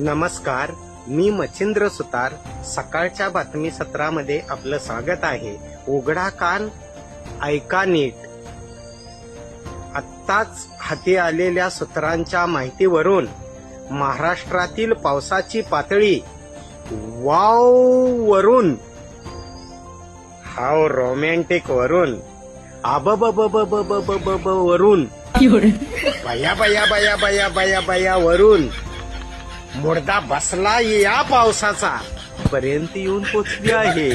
नमस्कार, मी मच्छिंद्र सुतार. सकाळच्या बातमी सत्रामध्ये आपलं स्वागत आहे. उघडा कान, ऐका नीट. आत्ताच हाती आलेल्या सूत्रांच्या माहितीवरून महाराष्ट्रातील पावसाची पातळी वाव वरून, हाव रोमॅन्टिक वरून, वरून, बया बया बया बया बया बया वरून मुर्दा बसला या पावसाचा पर्यंत येऊन पोचली आहे.